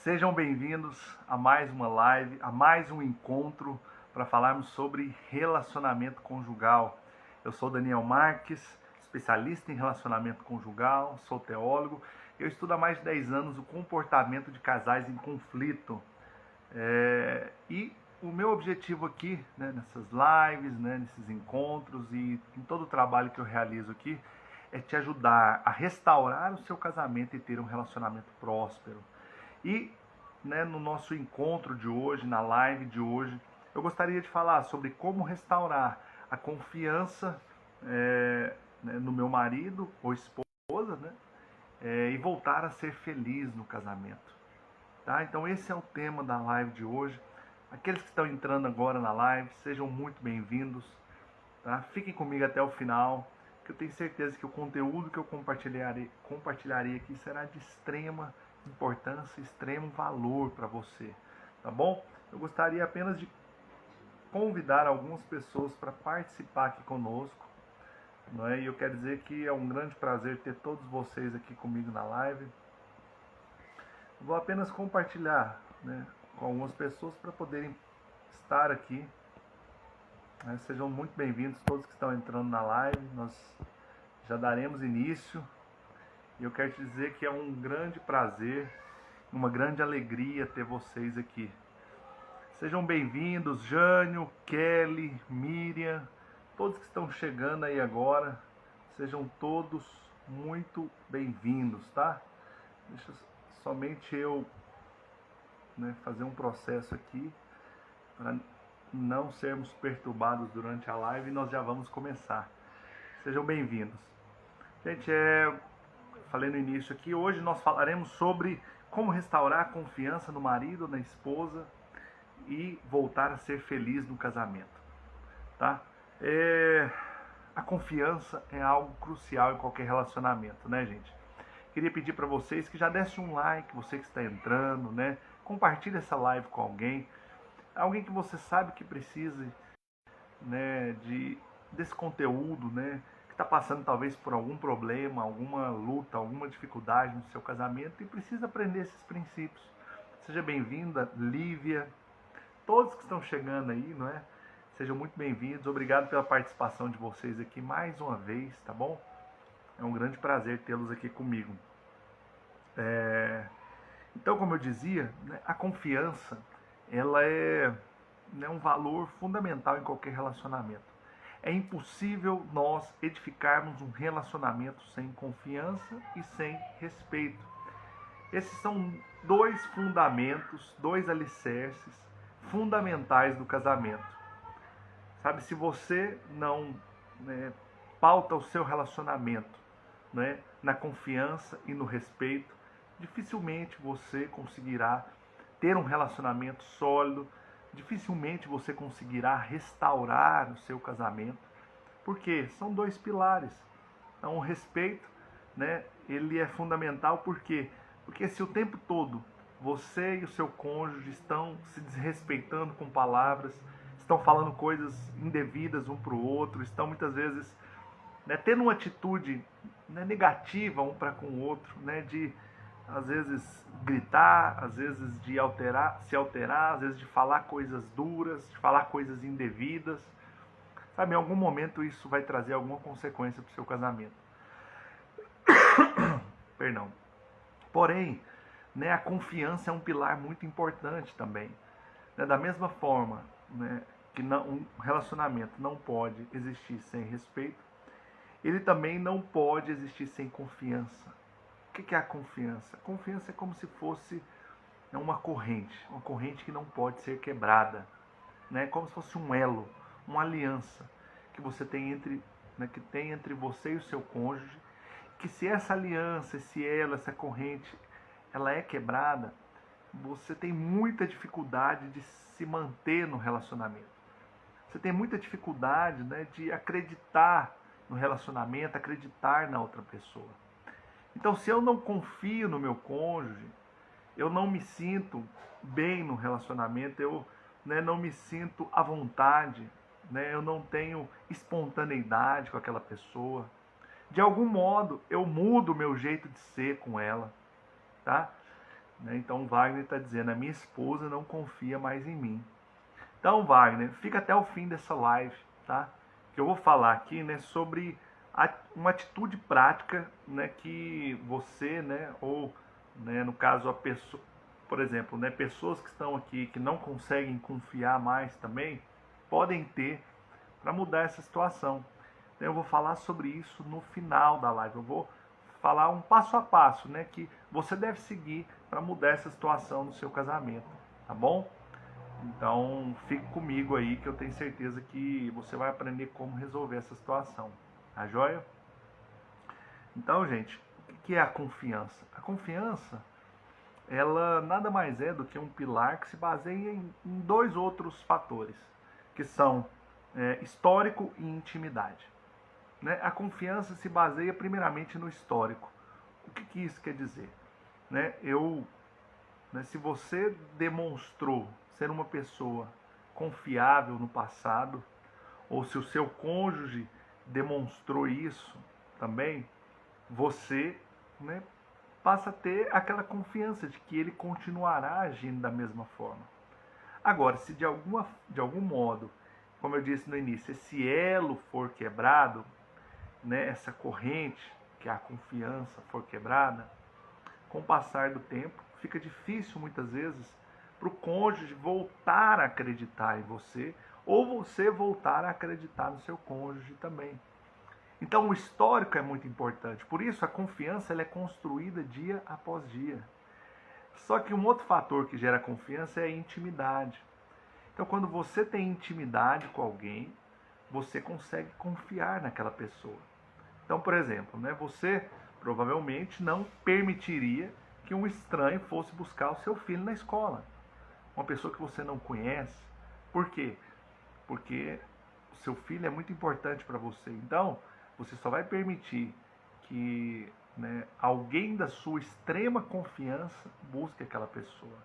Sejam bem-vindos a mais uma live, a mais um encontro para falarmos sobre relacionamento conjugal. Eu sou Daniel Marques, especialista em relacionamento conjugal, sou teólogo. Eu estudo há mais de 10 anos o comportamento de casais em conflito. E o meu objetivo aqui, nessas lives, nesses encontros e em todo o trabalho que eu realizo aqui, é te ajudar a restaurar o seu casamento e ter um relacionamento próspero. E no nosso encontro de hoje, na live de hoje, eu gostaria de falar sobre como restaurar a confiança no meu marido ou esposa, e voltar a ser feliz no casamento. Tá? Então esse é o tema da live de hoje. Aqueles que estão entrando agora na live, sejam muito bem-vindos. Tá? Fiquem comigo até o final, que eu tenho certeza que o conteúdo que eu compartilharei aqui será de extrema importância, extremo valor para você, tá bom? Eu gostaria apenas de convidar algumas pessoas para participar aqui conosco, não é? E eu quero dizer que é um grande prazer ter todos vocês aqui comigo na live. Vou apenas compartilhar, com algumas pessoas para poderem estar aqui. Sejam muito bem-vindos todos que estão entrando na live. Nós já daremos início. E eu quero te dizer que é um grande prazer, uma grande alegria ter vocês aqui. Sejam bem-vindos, Jânio, Kelly, Miriam, todos que estão chegando aí agora. Sejam todos muito bem-vindos, tá? Deixa somente eu fazer um processo aqui para não sermos perturbados durante a live e nós já vamos começar. Sejam bem-vindos. Gente, falei no início aqui, hoje nós falaremos sobre como restaurar a confiança no marido, na esposa e voltar a ser feliz no casamento. Tá? A confiança é algo crucial em qualquer relacionamento, né, gente? Queria pedir para vocês que já dessem um like, você que está entrando, compartilhe essa live com alguém que você sabe que precisa desse conteúdo, que está passando talvez por algum problema, alguma luta, alguma dificuldade no seu casamento e precisa aprender esses princípios. Seja bem-vinda, Lívia, todos que estão chegando aí, Sejam muito bem-vindos, obrigado pela participação de vocês aqui mais uma vez, tá bom? É um grande prazer tê-los aqui comigo. Então, como eu dizia, a confiança, ela é um valor fundamental em qualquer relacionamento. É impossível nós edificarmos um relacionamento sem confiança e sem respeito. Esses são dois fundamentos, dois alicerces fundamentais do casamento. Sabe, se você não pauta o seu relacionamento na confiança e no respeito, dificilmente você conseguirá ter um relacionamento sólido, dificilmente você conseguirá restaurar o seu casamento, porque são dois pilares. Então, o respeito, ele é fundamental, porque se o tempo todo você e o seu cônjuge estão se desrespeitando com palavras, estão falando coisas indevidas um para o outro, estão muitas vezes tendo uma atitude negativa um para com o outro, de às vezes gritar, às vezes de se alterar, às vezes de falar coisas duras, de falar coisas indevidas. Sabe, em algum momento isso vai trazer alguma consequência para o seu casamento. Perdão. Porém, a confiança é um pilar muito importante também. Da mesma forma que um relacionamento não pode existir sem respeito, ele também não pode existir sem confiança. O que é a confiança? A confiança é como se fosse uma corrente que não pode ser quebrada, como se fosse um elo, uma aliança que você tem entre você e o seu cônjuge, que se essa aliança, esse elo, essa corrente, ela é quebrada, você tem muita dificuldade de se manter no relacionamento. Você tem muita dificuldade de acreditar no relacionamento, acreditar na outra pessoa. Então, se eu não confio no meu cônjuge, eu não me sinto bem no relacionamento, eu não me sinto à vontade, eu não tenho espontaneidade com aquela pessoa. De algum modo, eu mudo o meu jeito de ser com ela, tá? Então o Wagner está dizendo, a minha esposa não confia mais em mim. Então, Wagner, fica até o fim dessa live, tá? Que eu vou falar aqui, né, sobre uma atitude prática, né, que você, né, ou, né, no caso a pessoa, por exemplo, né, pessoas que estão aqui que não conseguem confiar mais também, podem ter para mudar essa situação. Então, eu vou falar sobre isso no final da live. Eu vou falar um passo a passo, né, que você deve seguir para mudar essa situação no seu casamento, tá bom? Então, fique comigo aí que eu tenho certeza que você vai aprender como resolver essa situação. Tá joia? Então, gente, o que é a confiança? A confiança, ela nada mais é do que um pilar que se baseia em dois outros fatores, que são histórico e intimidade. Né? A confiança se baseia primeiramente no histórico. O que isso quer dizer? Né? Se você demonstrou ser uma pessoa confiável no passado, ou se o seu cônjuge demonstrou isso também, você, né, passa a ter aquela confiança de que ele continuará agindo da mesma forma. Agora, se de algum modo, como eu disse no início, esse elo for quebrado, né, essa corrente, que é a confiança, for quebrada, com o passar do tempo, fica difícil muitas vezes para o cônjuge voltar a acreditar em você, ou você voltar a acreditar no seu cônjuge também. Então o histórico é muito importante, por isso a confiança ela é construída dia após dia. Só que um outro fator que gera confiança é a intimidade. Então quando você tem intimidade com alguém, você consegue confiar naquela pessoa. Então, por exemplo, né, você provavelmente não permitiria que um estranho fosse buscar o seu filho na escola. Uma pessoa que você não conhece. Por quê? Porque o seu filho é muito importante para você. Então, você só vai permitir que, né, alguém da sua extrema confiança busque aquela pessoa.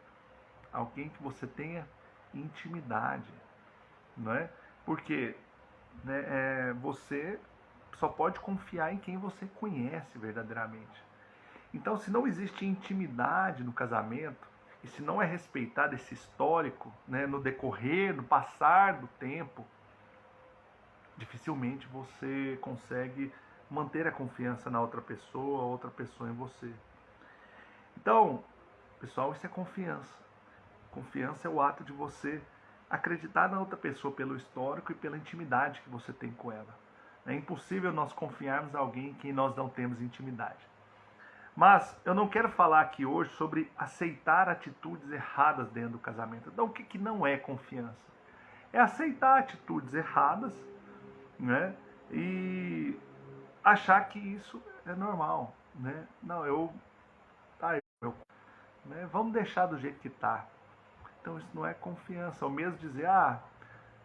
Alguém que você tenha intimidade. Não é? Porque, né, você só pode confiar em quem você conhece verdadeiramente. Então, se não existe intimidade no casamento, e se não é respeitado esse histórico, né, no decorrer, no passar do tempo, dificilmente você consegue manter a confiança na outra pessoa, a outra pessoa em você. Então, pessoal, isso é confiança. Confiança é o ato de você acreditar na outra pessoa pelo histórico e pela intimidade que você tem com ela. É impossível nós confiarmos em alguém em quem nós não temos intimidade. Mas eu não quero falar aqui hoje sobre aceitar atitudes erradas dentro do casamento. Então, o que não é confiança? É aceitar atitudes erradas, né? E achar que isso é normal, né? Não, né? Vamos deixar do jeito que está. Então, isso não é confiança. Ou mesmo dizer,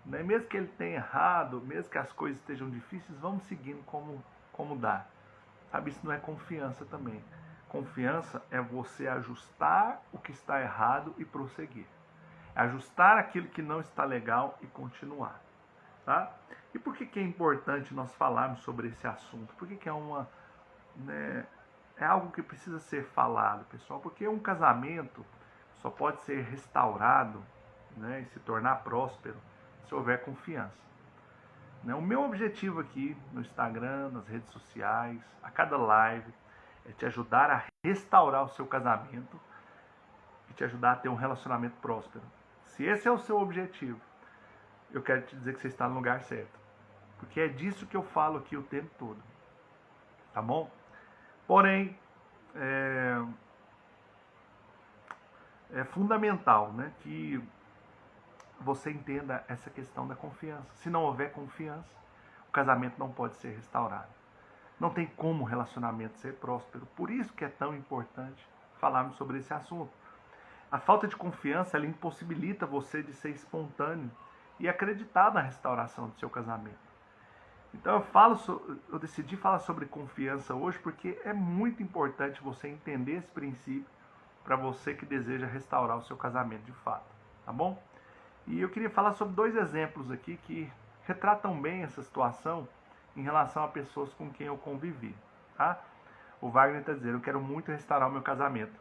né, mesmo que ele tenha errado, mesmo que as coisas estejam difíceis, vamos seguindo como dá. Sabe, isso não é confiança também. Confiança é você ajustar o que está errado e prosseguir. Ajustar aquilo que não está legal e continuar. Tá? E por que é importante nós falarmos sobre esse assunto? Por que é algo que precisa ser falado, pessoal? Porque um casamento só pode ser restaurado, né, e se tornar próspero se houver confiança. O meu objetivo aqui no Instagram, nas redes sociais, a cada live, é te ajudar a restaurar o seu casamento e te ajudar a ter um relacionamento próspero. Se esse é o seu objetivo, eu quero te dizer que você está no lugar certo. Porque é disso que eu falo aqui o tempo todo. Tá bom? Porém, é fundamental, né, que você entenda essa questão da confiança. Se não houver confiança, o casamento não pode ser restaurado. Não tem como o relacionamento ser próspero. Por isso que é tão importante falarmos sobre esse assunto. A falta de confiança, ela impossibilita você de ser espontâneo e acreditar na restauração do seu casamento. Então eu decidi falar sobre confiança hoje porque é muito importante você entender esse princípio para você que deseja restaurar o seu casamento de fato, tá bom? E eu queria falar sobre 2 exemplos aqui que retratam bem essa situação em relação a pessoas com quem eu convivi, tá? O Wagner está dizendo, eu quero muito restaurar o meu casamento.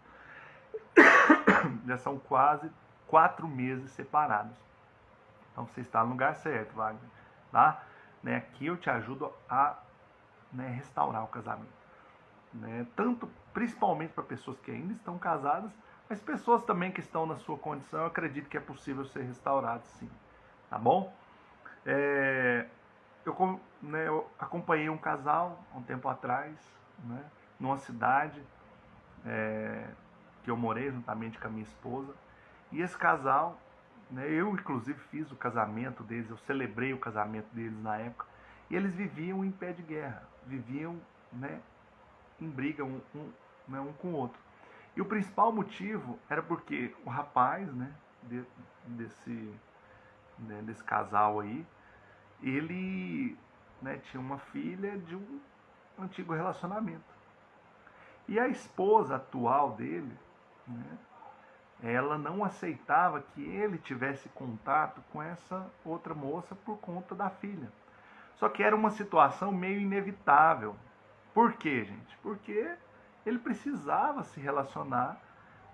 Já são quase 4 meses separados. Então você está no lugar certo, Wagner. Tá? Né? Aqui eu te ajudo a, né, restaurar o casamento. Né? Tanto, principalmente para pessoas que ainda estão casadas, mas pessoas também que estão na sua condição, eu acredito que é possível ser restaurado, sim. Tá bom? Eu acompanhei um casal há um tempo atrás, né, numa cidade que eu morei juntamente com a minha esposa. E esse casal, né, eu inclusive fiz o casamento deles, eu celebrei o casamento deles na época. E eles viviam em pé de guerra, viviam, né, em briga um com o outro. E o principal motivo era porque o rapaz, né, desse casal aí, ele, né, tinha uma filha de um antigo relacionamento. E a esposa atual dele, né, ela não aceitava que ele tivesse contato com essa outra moça por conta da filha. Só que era uma situação meio inevitável. Por quê, gente? Porque ele precisava se relacionar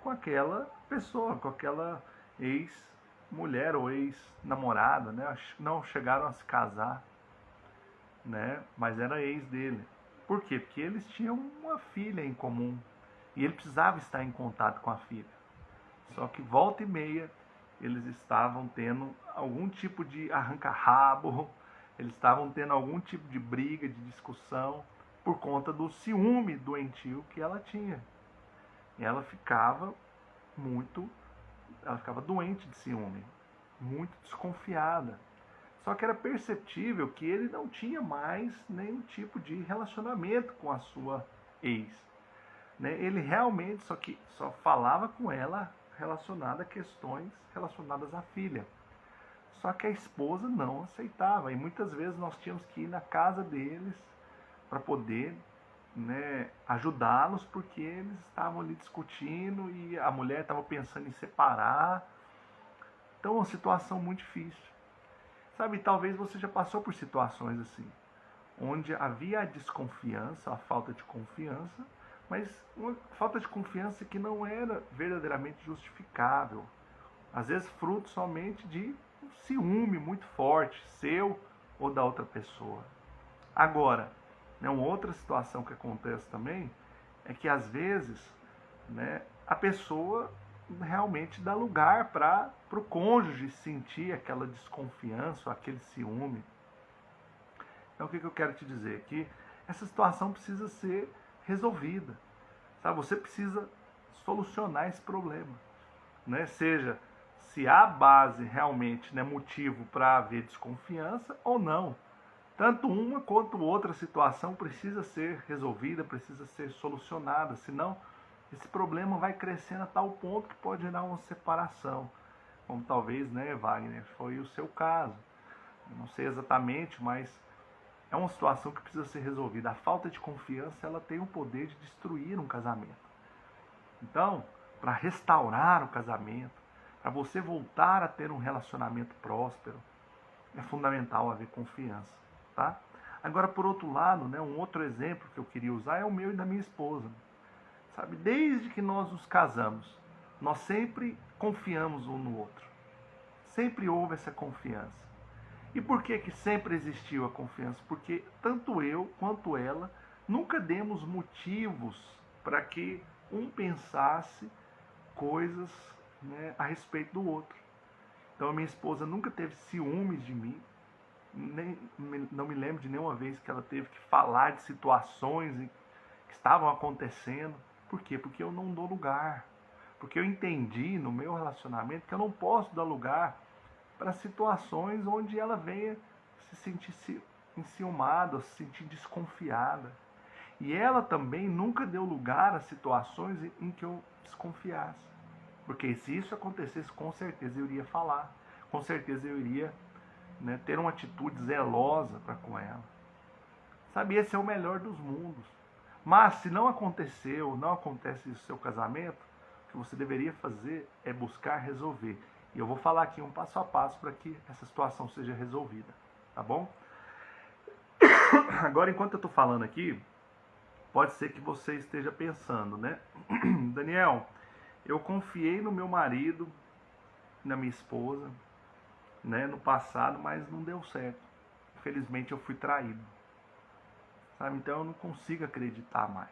com aquela pessoa, com aquela ex-mulher ou ex-namorada, né? Não chegaram a se casar, né? Mas era ex dele. Por quê? Porque eles tinham uma filha em comum e ele precisava estar em contato com a filha. Só que volta e meia eles estavam tendo algum tipo de arranca-rabo, eles estavam tendo algum tipo de briga, de discussão, por conta do ciúme doentio que ela tinha. E ela ficava doente de ciúme, muito desconfiada. Só que era perceptível que ele não tinha mais nenhum tipo de relacionamento com a sua ex. Né? Ele realmente só falava com ela relacionada a questões relacionadas à filha. Só que a esposa não aceitava. E muitas vezes nós tínhamos que ir na casa deles para poder, né, ajudá-los, porque eles estavam ali discutindo e a mulher estava pensando em separar. Então, uma situação muito difícil. Sabe, talvez você já passou por situações assim, onde havia a desconfiança, a falta de confiança, mas uma falta de confiança que não era verdadeiramente justificável. Às vezes fruto somente de um ciúme muito forte, seu ou da outra pessoa. Agora, né, uma outra situação que acontece também é que às vezes, né, a pessoa realmente dá lugar para o cônjuge sentir aquela desconfiança, aquele ciúme. Então o que eu quero te dizer? Que essa situação precisa ser resolvida. Sabe? Você precisa solucionar esse problema. Né? Seja se há base realmente, né, motivo para haver desconfiança ou não. Tanto uma quanto outra situação precisa ser resolvida, precisa ser solucionada, senão esse problema vai crescendo a tal ponto que pode gerar uma separação. Como talvez, né, Wagner, foi o seu caso. Eu não sei exatamente, mas é uma situação que precisa ser resolvida. A falta de confiança, ela tem o poder de destruir um casamento. Então, para restaurar o casamento, para você voltar a ter um relacionamento próspero, é fundamental haver confiança. Tá? Agora, por outro lado, né, um outro exemplo que eu queria usar é o meu e da minha esposa. Sabe, desde que nós nos casamos, nós sempre confiamos um no outro. Sempre houve essa confiança. E por que sempre existiu a confiança? Porque tanto eu quanto ela nunca demos motivos para que um pensasse coisas, né, a respeito do outro. Então a minha esposa nunca teve ciúmes de mim, não me lembro de nenhuma vez que ela teve que falar de situações que estavam acontecendo. Por quê? Porque eu não dou lugar. Porque eu entendi no meu relacionamento que eu não posso dar lugar para situações onde ela venha se sentir enciumada, se sentir desconfiada. E ela também nunca deu lugar a situações em que eu desconfiasse. Porque se isso acontecesse, com certeza eu iria falar. Com certeza eu iria, né, ter uma atitude zelosa para com ela. Sabe, esse é o melhor dos mundos. Mas se não aconteceu, não acontece isso no seu casamento, o que você deveria fazer é buscar resolver. E eu vou falar aqui um passo a passo para que essa situação seja resolvida. Tá bom? Agora, enquanto eu estou falando aqui, pode ser que você esteja pensando, né? Daniel, Eu confiei no meu marido, na minha esposa, né, no passado, mas não deu certo. Infelizmente eu fui traído. Sabe? Então eu não consigo acreditar mais.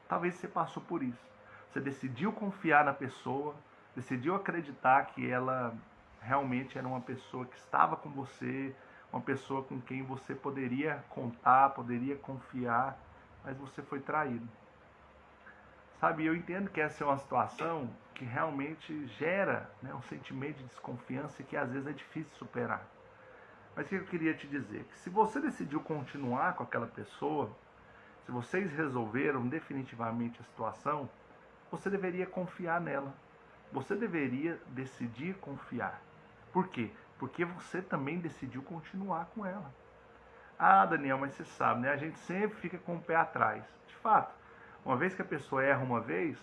Talvez você passou por isso. Você decidiu confiar na pessoa, decidiu acreditar que ela realmente era uma pessoa que estava com você, uma pessoa com quem você poderia contar, poderia confiar, mas você foi traído. Sabe, eu entendo que essa é uma situação que realmente gera, né, um sentimento de desconfiança que às vezes é difícil superar. Mas o que eu queria te dizer? Que se você decidiu continuar com aquela pessoa, se vocês resolveram definitivamente a situação, você deveria confiar nela. Você deveria decidir confiar. Por quê? Porque você também decidiu continuar com ela. Ah, Daniel, mas você sabe, né? A gente sempre fica com o pé atrás. De fato, uma vez que a pessoa erra uma vez,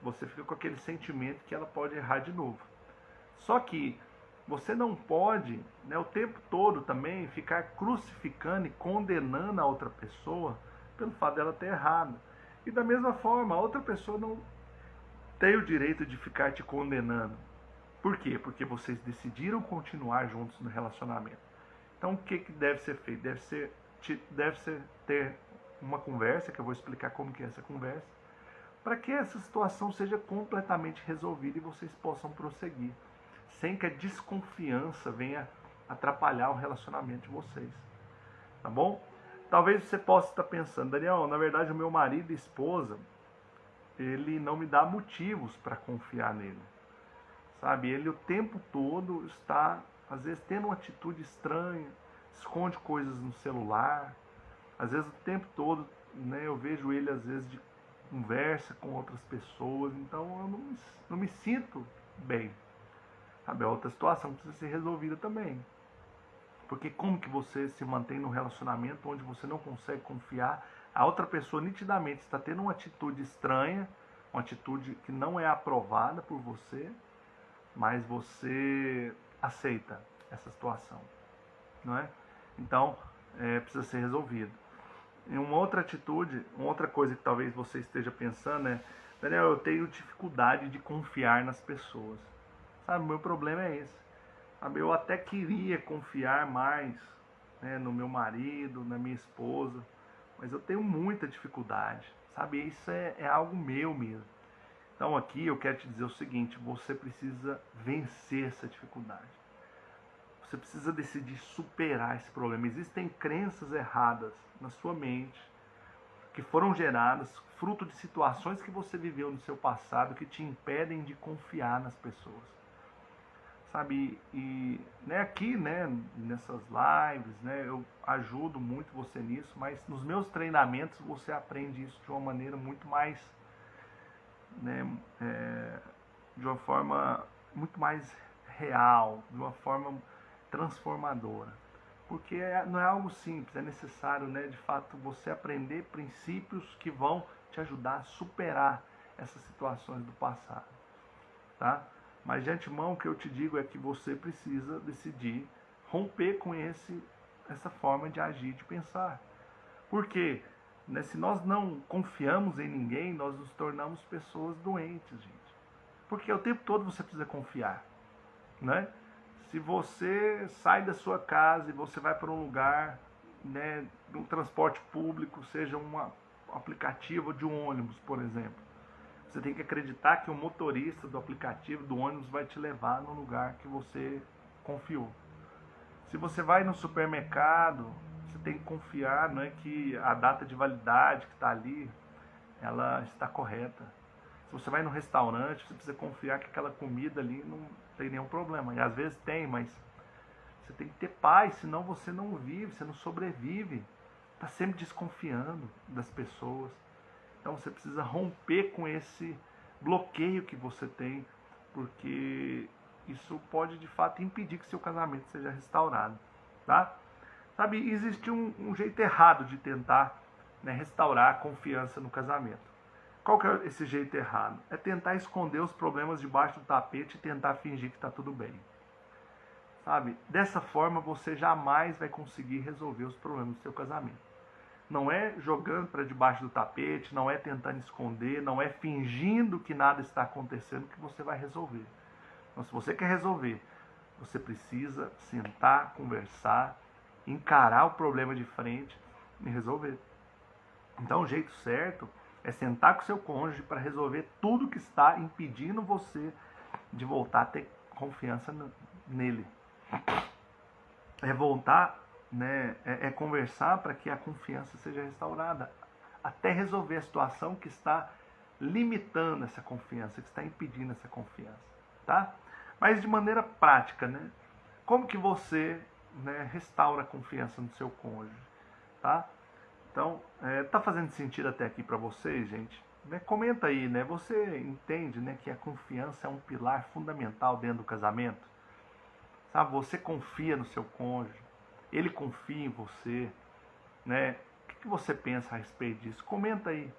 você fica com aquele sentimento que ela pode errar de novo. Só que você não pode, né, o tempo todo também ficar crucificando e condenando a outra pessoa pelo fato dela ter errado. E da mesma forma, a outra pessoa não tem o direito de ficar te condenando. Por quê? Porque vocês decidiram continuar juntos no relacionamento. Então o que deve ser feito? Deve ser ter uma conversa, que eu vou explicar como que é essa conversa, para que essa situação seja completamente resolvida e vocês possam prosseguir, sem que a desconfiança venha atrapalhar o relacionamento de vocês. Tá bom? Talvez você possa estar pensando, Daniel, na verdade o meu marido e esposa, ele não me dá motivos para confiar nele. Sabe, ele o tempo todo está, às vezes, tendo uma atitude estranha, esconde coisas no celular, às vezes o tempo todo, né, eu vejo ele, às vezes, de conversa com outras pessoas, então eu não me sinto bem. Sabe, é outra situação que precisa ser resolvida também. Porque como que você se mantém num relacionamento onde você não consegue confiar, a outra pessoa nitidamente está tendo uma atitude estranha, uma atitude que não é aprovada por você, mas você aceita essa situação, não é? Então, precisa ser resolvido. E uma outra atitude, uma outra coisa que talvez você esteja pensando é, Daniel, eu tenho dificuldade de confiar nas pessoas. Sabe, o meu problema é esse. Sabe, eu até queria confiar mais, né, no meu marido, na minha esposa, mas eu tenho muita dificuldade. Sabe, isso é algo meu mesmo. Então aqui eu quero te dizer o seguinte, você precisa vencer essa dificuldade. Você precisa decidir superar esse problema. Existem crenças erradas na sua mente que foram geradas fruto de situações que você viveu no seu passado que te impedem de confiar nas pessoas. Sabe, e né, aqui, né, nessas lives, né, eu ajudo muito você nisso, mas nos meus treinamentos você aprende isso de uma maneira muito mais, né, de uma forma muito mais real, de uma forma transformadora. Porque não é algo simples, é necessário, né, de fato, você aprender princípios que vão te ajudar a superar essas situações do passado. Tá? Mas de antemão o que eu te digo é que você precisa decidir romper com essa forma de agir, de pensar. Porque, né, se nós não confiamos em ninguém, nós nos tornamos pessoas doentes, gente. Porque o tempo todo você precisa confiar, né? Se você sai da sua casa e você vai para um lugar, né, de um transporte público, seja um aplicativo de um ônibus, por exemplo, você tem que acreditar que o motorista do aplicativo, do ônibus, vai te levar no lugar que você confiou. Se você vai no supermercado, você tem que confiar, né, que a data de validade que está ali, ela está correta. Se você vai no restaurante, você precisa confiar que aquela comida ali não tem nenhum problema. E às vezes tem, mas você tem que ter paz, senão você não vive, você não sobrevive. Está sempre desconfiando das pessoas. Então você precisa romper com esse bloqueio que você tem, porque isso pode de fato impedir que seu casamento seja restaurado, tá? Sabe, existe um jeito errado de tentar, né, restaurar a confiança no casamento. Qual que é esse jeito errado? É tentar esconder os problemas debaixo do tapete e tentar fingir que está tudo bem. Sabe, dessa forma você jamais vai conseguir resolver os problemas do seu casamento. Não é jogando para debaixo do tapete, não é tentando esconder, não é fingindo que nada está acontecendo que você vai resolver. Então, se você quer resolver, você precisa sentar, conversar, encarar o problema de frente e resolver. Então, o jeito certo é sentar com seu cônjuge para resolver tudo que está impedindo você de voltar a ter confiança nele. É voltar, né, é conversar para que a confiança seja restaurada, até resolver a situação que está limitando essa confiança, que está impedindo essa confiança, tá? Mas de maneira prática, né? Como que você, né, restaura a confiança no seu cônjuge, tá? Então, tá fazendo sentido até aqui para vocês, gente? Né? Comenta aí, né? Você entende, né, que a confiança é um pilar fundamental dentro do casamento? Sabe? Você confia no seu cônjuge, ele confia em você, né? O que você pensa a respeito disso? Comenta aí,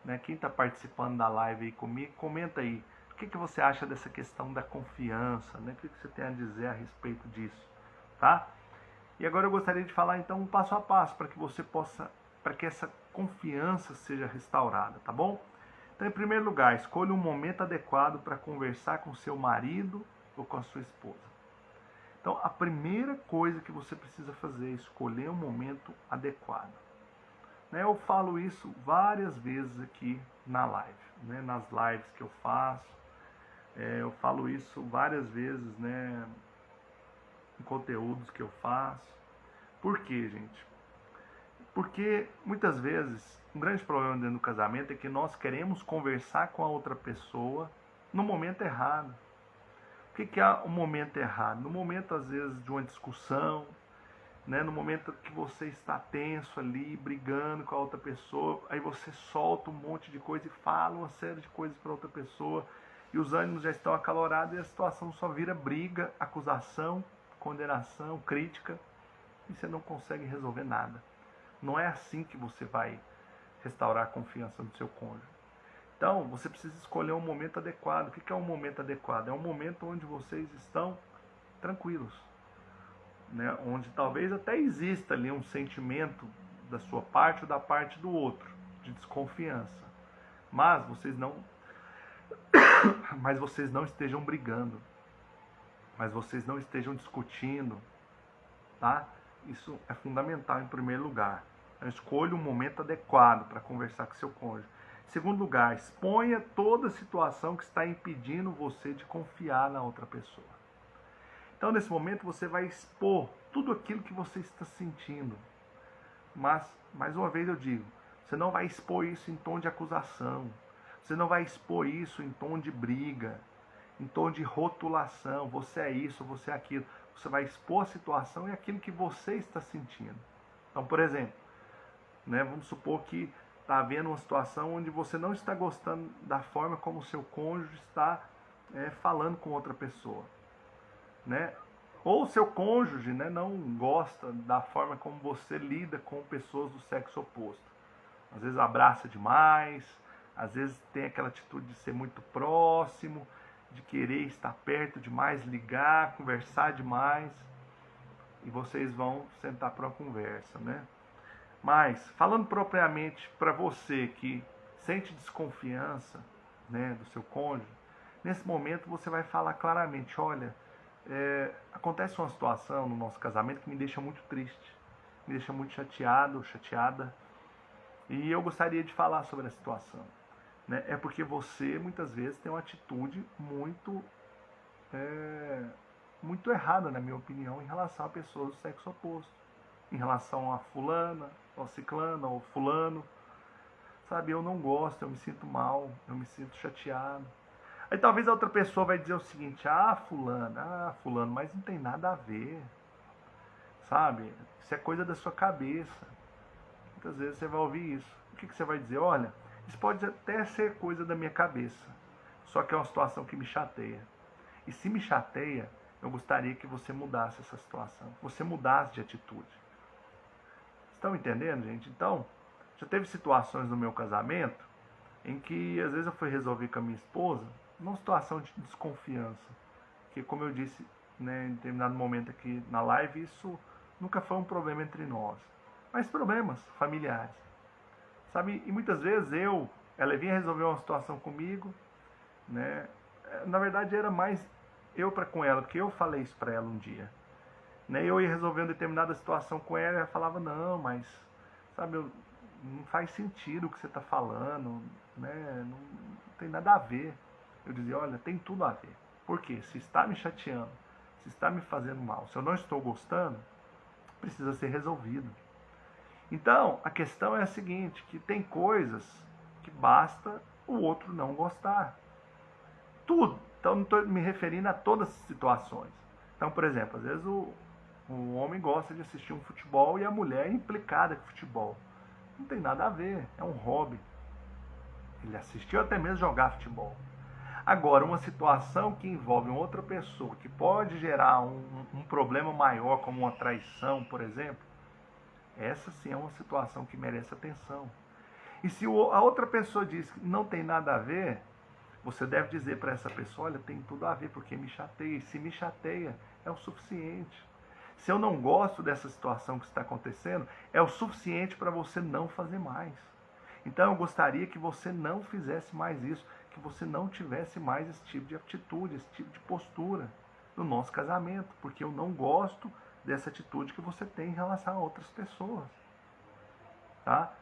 né? Quem está participando da live aí comigo, comenta aí. O que você acha dessa questão da confiança, né? O que você tem a dizer a respeito disso, tá? E agora eu gostaria de falar então um passo a passo para que você possa, para que essa confiança seja restaurada, tá bom? Então, em primeiro lugar, escolha um momento adequado para conversar com seu marido ou com a sua esposa. Então, a primeira coisa que você precisa fazer é escolher um momento adequado. Eu falo isso várias vezes aqui na live, né? Nas lives que eu faço, eu falo isso várias vezes, né? Em conteúdos que eu faço. Por quê, gente? Porque muitas vezes um grande problema dentro do casamento é que nós queremos conversar com a outra pessoa no momento errado. O que é o momento errado? No momento, às vezes, de uma discussão, né? No momento que você está tenso ali, brigando com a outra pessoa, aí você solta um monte de coisa e fala uma série de coisas para outra pessoa, e os ânimos já estão acalorados e a situação só vira briga, acusação, condenação, crítica, e você não consegue resolver nada. Não é assim que você vai restaurar a confiança no seu cônjuge. Então, você precisa escolher um momento adequado. O que é um momento adequado? É um momento onde vocês estão tranquilos, né? Onde talvez até exista ali um sentimento da sua parte ou da parte do outro, de desconfiança. Mas vocês não estejam brigando. Mas vocês não estejam discutindo, tá? Isso é fundamental em primeiro lugar. Então, escolha um momento adequado para conversar com seu cônjuge. Em segundo lugar, exponha toda a situação que está impedindo você de confiar na outra pessoa. Então, nesse momento, você vai expor tudo aquilo que você está sentindo. Mas, mais uma vez eu digo, você não vai expor isso em tom de acusação. Você não vai expor isso em tom de briga, em tom de rotulação. Você é isso, você é aquilo. Você vai expor a situação e aquilo que você está sentindo. Então, por exemplo, né, vamos supor que está havendo uma situação onde você não está gostando da forma como o seu cônjuge está falando com outra pessoa, né? Ou o seu cônjuge, né, não gosta da forma como você lida com pessoas do sexo oposto. Às vezes abraça demais, às vezes tem aquela atitude de ser muito próximo, de querer estar perto demais, ligar, conversar demais, e vocês vão sentar para uma conversa, né? Mas, falando propriamente para você que sente desconfiança, né, do seu cônjuge, nesse momento você vai falar claramente: olha, acontece uma situação no nosso casamento que me deixa muito triste, me deixa muito chateado, chateada, e eu gostaria de falar sobre a situação. Né? É porque você, muitas vezes, tem uma atitude muito errada, na minha opinião, em relação a pessoas do sexo oposto. Em relação a fulana, ou ciclana, ou fulano. Sabe, eu não gosto, eu me sinto mal, eu me sinto chateado. Aí talvez a outra pessoa vai dizer o seguinte: fulano, mas não tem nada a ver. Sabe, isso é coisa da sua cabeça. Muitas vezes você vai ouvir isso. O que você vai dizer? Olha, isso pode até ser coisa da minha cabeça, só que é uma situação que me chateia. E se me chateia, eu gostaria que você mudasse essa situação, que você mudasse de atitude. Estão entendendo, gente? Então, já teve situações no meu casamento em que às vezes eu fui resolver com a minha esposa numa situação de desconfiança. Que, como eu disse, né, em determinado momento aqui na live, isso nunca foi um problema entre nós. mas problemas familiares, sabe? E muitas vezes ela vinha resolver uma situação comigo, né? Na verdade era mais eu para com ela, porque eu falei isso para ela um dia, né? Eu ia resolver uma determinada situação com ela, e ela falava, não, mas, sabe, não faz sentido o que você está falando, né? Não tem nada a ver. Eu dizia, olha, tem tudo a ver. Por quê? Se está me chateando, se está me fazendo mal, se eu não estou gostando, precisa ser resolvido. Então, a questão é a seguinte, que tem coisas que basta o outro não gostar. Tudo. Então, não estou me referindo a todas as situações. Então, por exemplo, às vezes o homem gosta de assistir um futebol e a mulher é implicada com futebol. Não tem nada a ver, é um hobby. Ele assistiu até mesmo jogar futebol. Agora, uma situação que envolve outra pessoa, que pode gerar um problema maior, como uma traição, por exemplo, essa sim é uma situação que merece atenção. E se a outra pessoa diz que não tem nada a ver, você deve dizer para essa pessoa, olha, tem tudo a ver, porque me chateia. E se me chateia, é o suficiente. Se eu não gosto dessa situação que está acontecendo, é o suficiente para você não fazer mais. Então eu gostaria que você não fizesse mais isso, que você não tivesse mais esse tipo de atitude, esse tipo de postura no nosso casamento, porque eu não gosto dessa atitude que você tem em relação a outras pessoas. Tá?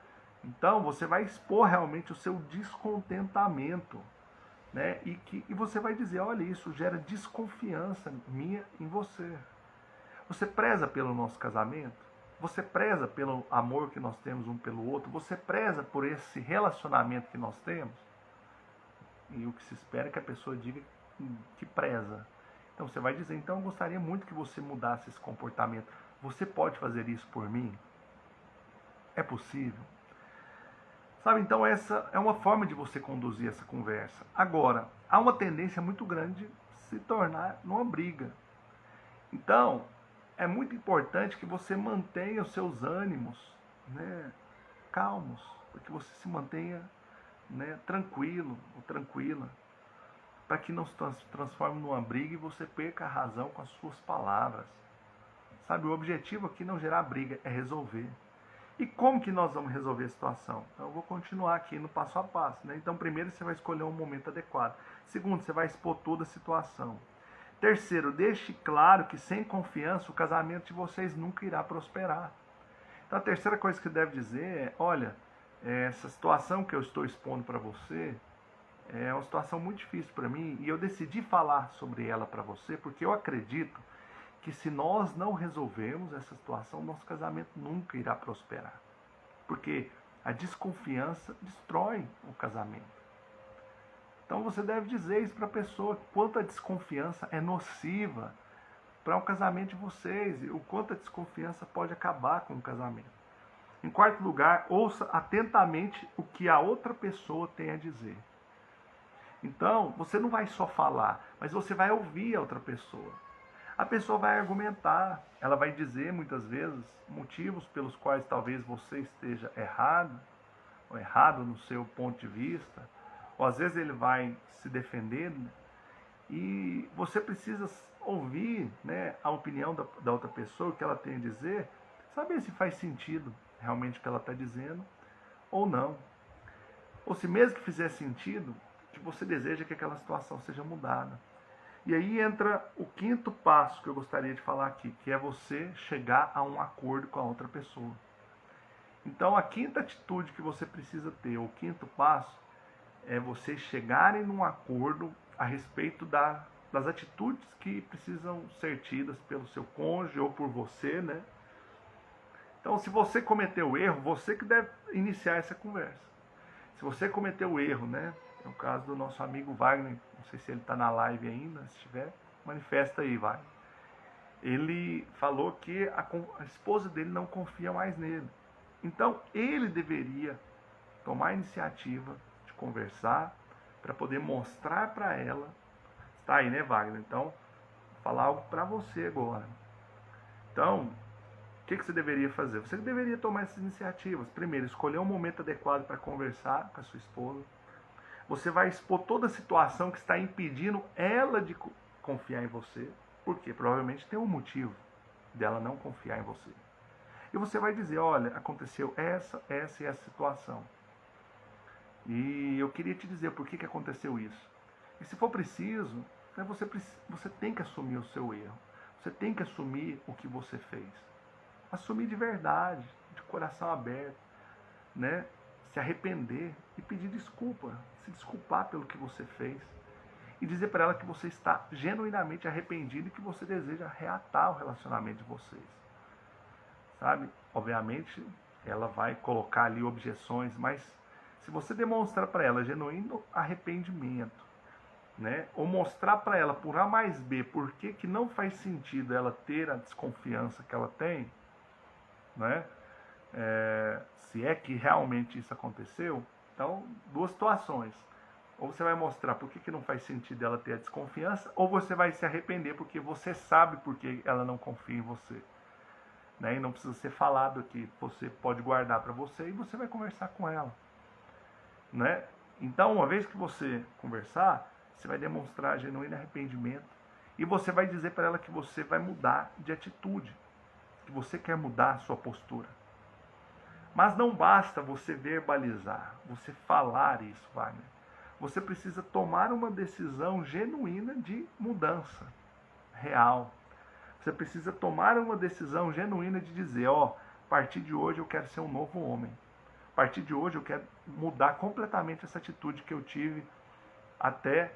Então você vai expor realmente o seu descontentamento, né? E você vai dizer, olha, isso gera desconfiança minha em você. Você preza pelo nosso casamento? Você preza pelo amor que nós temos um pelo outro? Você preza por esse relacionamento que nós temos? E o que se espera é que a pessoa diga que preza. Então você vai dizer, então eu gostaria muito que você mudasse esse comportamento. Você pode fazer isso por mim? É possível? Sabe, então essa é uma forma de você conduzir essa conversa. Agora, há uma tendência muito grande de se tornar numa briga. Então, é muito importante que você mantenha os seus ânimos, né, calmos, para que você se mantenha, né, tranquilo ou tranquila, para que não se transforme numa briga e você perca a razão com as suas palavras. Sabe, o objetivo aqui não é gerar briga, é resolver. E como que nós vamos resolver a situação? Então eu vou continuar aqui no passo a passo, né? Então primeiro você vai escolher um momento adequado. Segundo, você vai expor toda a situação. Terceiro, deixe claro que sem confiança o casamento de vocês nunca irá prosperar. Então a terceira coisa que você deve dizer é, olha, essa situação que eu estou expondo para você é uma situação muito difícil para mim e eu decidi falar sobre ela para você porque eu acredito que se nós não resolvermos essa situação, nosso casamento nunca irá prosperar. Porque a desconfiança destrói o casamento. Então você deve dizer isso para a pessoa, quanto a desconfiança é nociva para o casamento de vocês, e o quanto a desconfiança pode acabar com o casamento. Em quarto lugar, ouça atentamente o que a outra pessoa tem a dizer. Então, você não vai só falar, mas você vai ouvir a outra pessoa. A pessoa vai argumentar, ela vai dizer muitas vezes motivos pelos quais talvez você esteja errado, ou errado no seu ponto de vista, ou às vezes ele vai se defender, e você precisa ouvir, né, a opinião da outra pessoa, o que ela tem a dizer, saber se faz sentido realmente o que ela está dizendo ou não. Ou se mesmo que fizer sentido, que você deseja que aquela situação seja mudada. E aí entra o quinto passo que eu gostaria de falar aqui, que é você chegar a um acordo com a outra pessoa. Então a quinta atitude que você precisa ter, o quinto passo, é vocês chegarem num acordo a respeito das atitudes que precisam ser tidas pelo seu cônjuge ou por você, né? Então, se você cometeu o erro, você que deve iniciar essa conversa. Se você cometeu o erro, né? É o caso do nosso amigo Wagner, não sei se ele está na live ainda, se estiver, manifesta aí, Wagner. Ele falou que a esposa dele não confia mais nele. Então, ele deveria tomar a iniciativa de conversar para poder mostrar para ela. Está aí, né, Wagner? Então, vou falar algo para você agora. Então, o que você deveria fazer? Você deveria tomar essas iniciativas. Primeiro, escolher um momento adequado para conversar com a sua esposa. Você vai expor toda a situação que está impedindo ela de confiar em você. Por quê? Provavelmente tem um motivo dela não confiar em você. E você vai dizer, olha, aconteceu essa e essa situação. E eu queria te dizer por que aconteceu isso. E se for preciso, né, você tem que assumir o seu erro. Você tem que assumir o que você fez. Assumir de verdade, de coração aberto, né? Se arrepender e pedir desculpa. Se desculpar pelo que você fez. E dizer para ela que você está genuinamente arrependido e que você deseja reatar o relacionamento de vocês. Sabe? Obviamente, ela vai colocar ali objeções, mas se você demonstrar para ela genuíno arrependimento, né? Ou mostrar para ela por A mais B por que não faz sentido ela ter a desconfiança que ela tem, né? Se é que realmente isso aconteceu, então, duas situações. Ou você vai mostrar por que não faz sentido ela ter a desconfiança, ou você vai se arrepender porque você sabe por que ela não confia em você. Né? E não precisa ser falado que você pode guardar para você e você vai conversar com ela. Né? Então, uma vez que você conversar, você vai demonstrar genuíno arrependimento e você vai dizer para ela que você vai mudar de atitude, que você quer mudar a sua postura. Mas não basta você verbalizar, você falar isso, Wagner. Você precisa tomar uma decisão genuína de mudança real. Você precisa tomar uma decisão genuína de dizer, a partir de hoje eu quero ser um novo homem. A partir de hoje eu quero mudar completamente essa atitude que eu tive até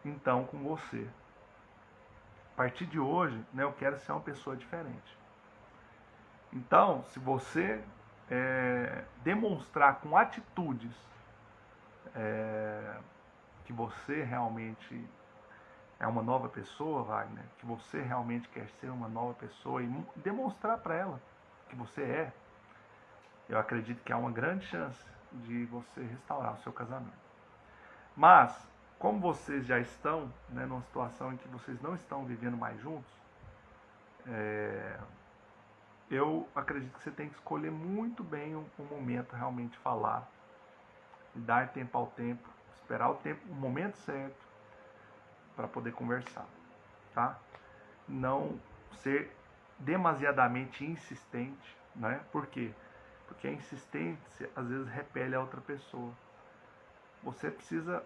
então com você. A partir de hoje, né, eu quero ser uma pessoa diferente. Então, se você demonstrar com atitudes que você realmente é uma nova pessoa, Wagner, que você realmente quer ser uma nova pessoa e demonstrar para ela que você é, eu acredito que há uma grande chance de você restaurar o seu casamento. Mas, como vocês já estão, né, numa situação em que vocês não estão vivendo mais juntos, eu acredito que você tem que escolher muito bem um momento realmente falar, dar tempo ao tempo, esperar o momento certo para poder conversar, tá? Não ser demasiadamente insistente, né? Por quê? Porque a insistência às vezes repele a outra pessoa. Você precisa,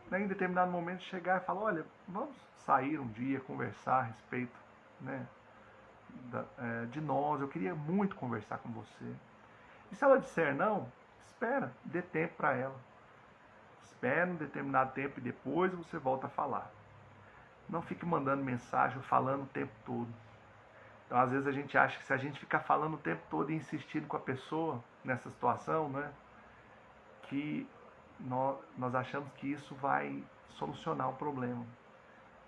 né, em determinado momento, chegar e falar, olha, vamos sair um dia, conversar a respeito, né, de nós, eu queria muito conversar com você. E se ela disser não, espera, dê tempo para ela. Espera um determinado tempo e depois você volta a falar. Não fique mandando mensagem, falando o tempo todo. Então, às vezes a gente acha que se a gente ficar falando o tempo todo e insistindo com a pessoa nessa situação, né, que nós achamos que isso vai solucionar o problema.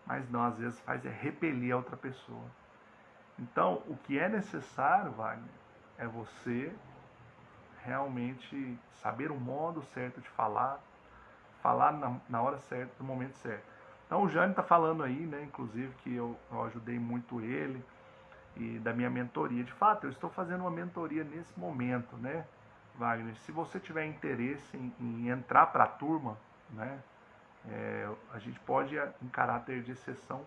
Mas não, às vezes faz repelir a outra pessoa. Então, o que é necessário, Wagner, é você realmente saber o modo certo de falar na hora certa, no momento certo. Então o Jânio está falando aí, né, inclusive, que eu ajudei muito ele e da minha mentoria. De fato, eu estou fazendo uma mentoria nesse momento, né, Wagner? Se você tiver interesse em entrar para a turma, né, a gente pode, em caráter de exceção,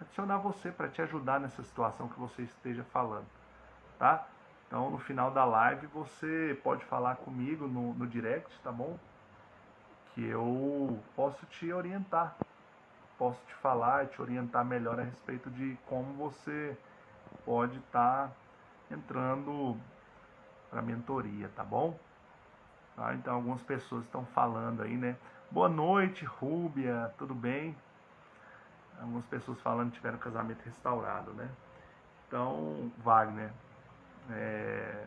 adicionar você para te ajudar nessa situação que você esteja falando, tá? Então, no final da live, você pode falar comigo no direct, tá bom? Que eu posso te orientar, posso te falar e te orientar melhor a respeito de como você pode estar entrando para a mentoria, tá bom? Tá? Então, algumas pessoas estão falando aí, né? Boa noite, Rúbia, tudo bem? Algumas pessoas falando que tiveram casamento restaurado, né? Então, Wagner, é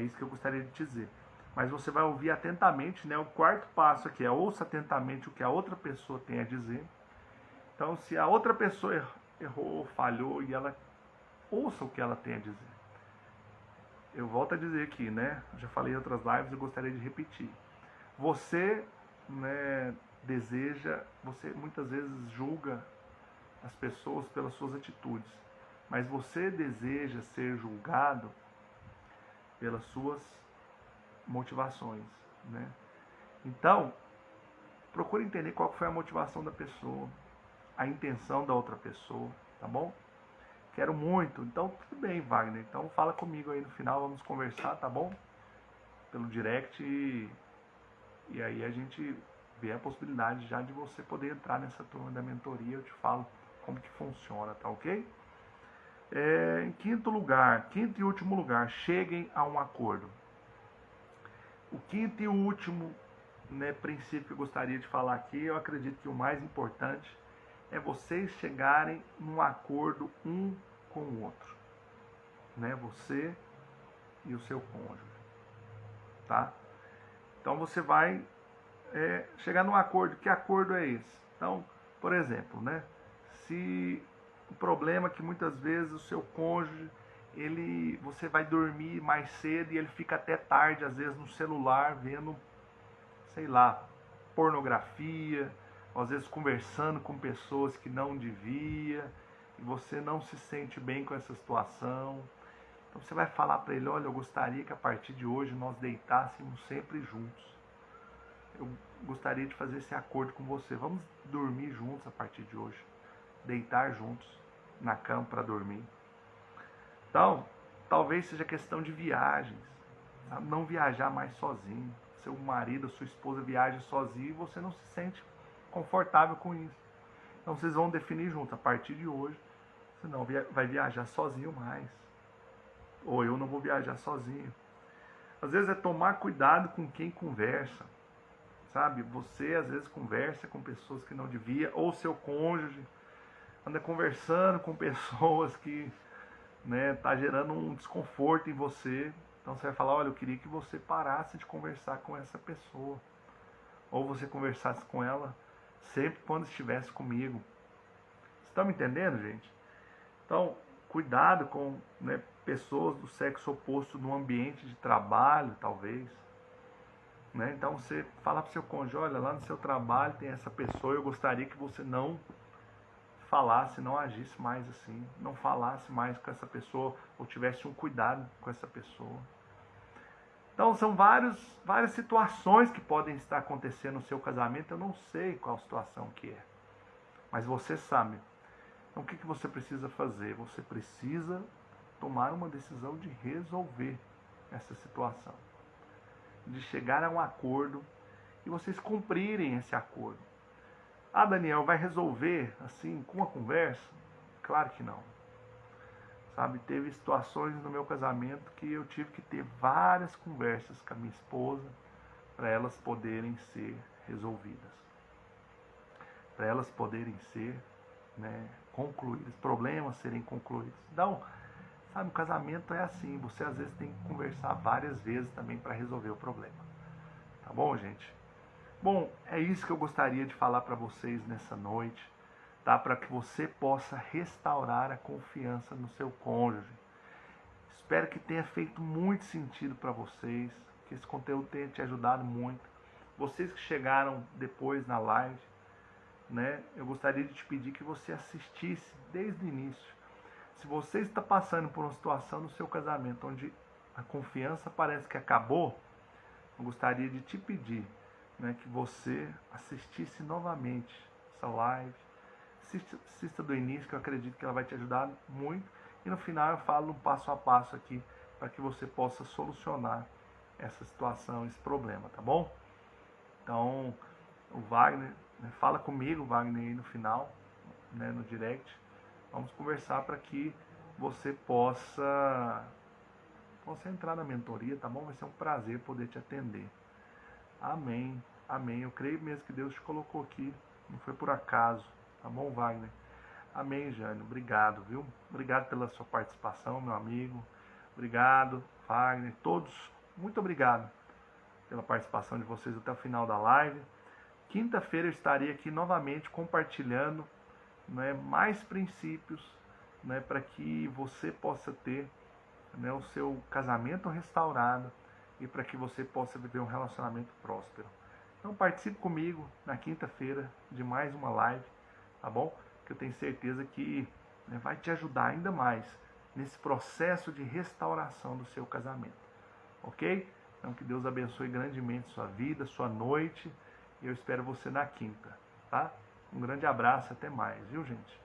isso que eu gostaria de dizer. Mas você vai ouvir atentamente, né? O quarto passo aqui é ouça atentamente o que a outra pessoa tem a dizer. Então, se a outra pessoa errou, falhou, e ela ouça o que ela tem a dizer. Eu volto a dizer aqui, né? Já falei em outras lives e gostaria de repetir. Você, né, você muitas vezes julga as pessoas pelas suas atitudes, mas você deseja ser julgado pelas suas motivações, né? Então, procure entender qual foi a motivação da pessoa, a intenção da outra pessoa, tá bom? quero muito. Então, tudo bem, Wagner. Então, fala comigo aí no final, vamos conversar, tá bom? Pelo direct e aí a gente vê a possibilidade já de você poder entrar nessa turma da mentoria. Eu te falo como que funciona, tá ok? Em quinto e último lugar, cheguem a um acordo. O quinto e último, né, princípio que eu gostaria de falar aqui, eu acredito que o mais importante é vocês chegarem num acordo um com o outro, né? Você e o seu cônjuge, tá? Então você vai chegar num acordo. Que acordo é esse? Então, por exemplo, né? Se o problema é que muitas vezes o seu cônjuge, você vai dormir mais cedo e ele fica até tarde, às vezes no celular, vendo, sei lá, pornografia, ou às vezes conversando com pessoas que não devia, e você não se sente bem com essa situação. Então você vai falar para ele, olha, eu gostaria que a partir de hoje nós deitássemos sempre juntos. Eu gostaria de fazer esse acordo com você. Vamos dormir juntos a partir de hoje. Deitar juntos na cama para dormir. Então, talvez seja questão de viagens. Sabe? Não viajar mais sozinho. Seu marido, sua esposa viaja sozinho e você não se sente confortável com isso. Então vocês vão definir juntos, a partir de hoje, você não vai viajar sozinho mais. Ou eu não vou viajar sozinho. Às vezes é tomar cuidado com quem conversa. Sabe? Você às vezes conversa com pessoas que não devia, ou seu cônjuge anda conversando com pessoas que, né, tá gerando um desconforto em você. Então você vai falar, olha, eu queria que você parasse de conversar com essa pessoa. Ou você conversasse com ela sempre quando estivesse comigo. Vocês estão me entendendo, gente? Então, cuidado com, né, pessoas do sexo oposto no ambiente de trabalho, talvez. Né? Então você fala para o seu cônjuge, olha, lá no seu trabalho tem essa pessoa, eu gostaria que você não falasse, não agisse mais assim, não falasse mais com essa pessoa, ou tivesse um cuidado com essa pessoa. Então são várias situações que podem estar acontecendo no seu casamento, eu não sei qual situação que é, mas você sabe. Então o que você precisa fazer? Você precisa tomar uma decisão de resolver essa situação, de chegar a um acordo e vocês cumprirem esse acordo. Ah, Daniel, vai resolver assim com uma conversa? Claro que não. Sabe, teve situações no meu casamento que eu tive que ter várias conversas com a minha esposa para elas poderem ser resolvidas. Para elas poderem ser, né, concluídas, problemas serem concluídos. Então, sabe, o casamento é assim, você às vezes tem que conversar várias vezes também para resolver o problema. Tá bom, gente? Bom, é isso que eu gostaria de falar para vocês nessa noite, tá? Para que você possa restaurar a confiança no seu cônjuge. Espero que tenha feito muito sentido para vocês, que esse conteúdo tenha te ajudado muito. Vocês que chegaram depois na live, né? Eu gostaria de te pedir que você assistisse desde o início. Se você está passando por uma situação no seu casamento onde a confiança parece que acabou, eu gostaria de te pedir, né, que você assistisse novamente essa live. Assista do início, que eu acredito que ela vai te ajudar muito. E no final eu falo um passo a passo aqui para que você possa solucionar essa situação, esse problema, tá bom? Então, o Wagner, né, fala comigo, Wagner, aí no final, né, no direct. Vamos conversar para que você possa entrar na mentoria, tá bom? Vai ser um prazer poder te atender. Amém, amém. Eu creio mesmo que Deus te colocou aqui, não foi por acaso, tá bom, Wagner? Amém, Jânio. Obrigado, viu? Obrigado pela sua participação, meu amigo. Obrigado, Wagner. Todos, muito obrigado pela participação de vocês até o final da live. Quinta-feira eu estarei aqui novamente compartilhando, né, mais princípios, né, para que você possa ter, né, o seu casamento restaurado e para que você possa viver um relacionamento próspero. Então participe comigo na quinta-feira de mais uma live, tá bom? Que eu tenho certeza que, né, vai te ajudar ainda mais nesse processo de restauração do seu casamento, ok? Então que Deus abençoe grandemente sua vida, sua noite, e eu espero você na quinta, tá? Um grande abraço, até mais, viu, gente?